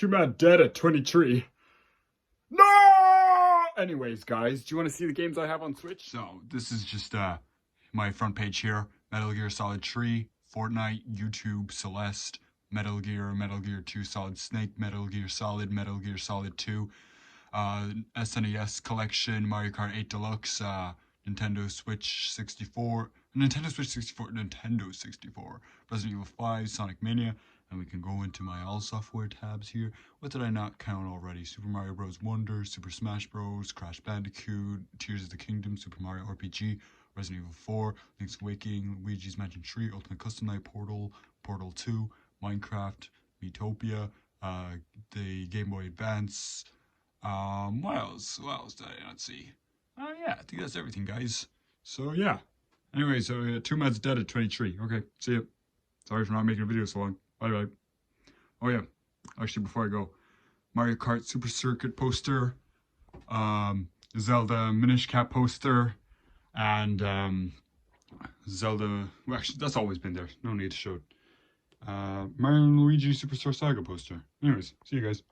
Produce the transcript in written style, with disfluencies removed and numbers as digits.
Twomad dead at 23. No! Anyways, guys, do you want to see the games I have on Switch? So, this is just my front page here. Metal Gear Solid 3, Fortnite, YouTube, Celeste, Metal Gear 2 Solid Snake, Metal Gear Solid 2, SNES Collection, Mario Kart 8 Deluxe, Nintendo Switch 64, Nintendo 64, Resident Evil 5, Sonic Mania, and we can go into my all software tabs here. What did I not count already? Super Mario Bros. Wonder, Super Smash Bros., Crash Bandicoot, Tears of the Kingdom, Super Mario RPG, Resident Evil 4, Link's Awakening, Luigi's Mansion 3, Ultimate Custom Night, Portal, Portal 2, Minecraft, Miitopia, the Game Boy Advance. What else? What else did I not see? Yeah, I think that's everything, guys. So, yeah. Anyway, so Twomad's dead at 23. Okay, see ya. Sorry for not making a video so long. Bye-bye. Oh, yeah. Actually, before I go, Mario Kart Super Circuit poster, Zelda Minish Cap poster, and Zelda... Well, actually, that's always been there. No need to show it. Mario and Luigi Superstar Saga poster. Anyways, see you guys.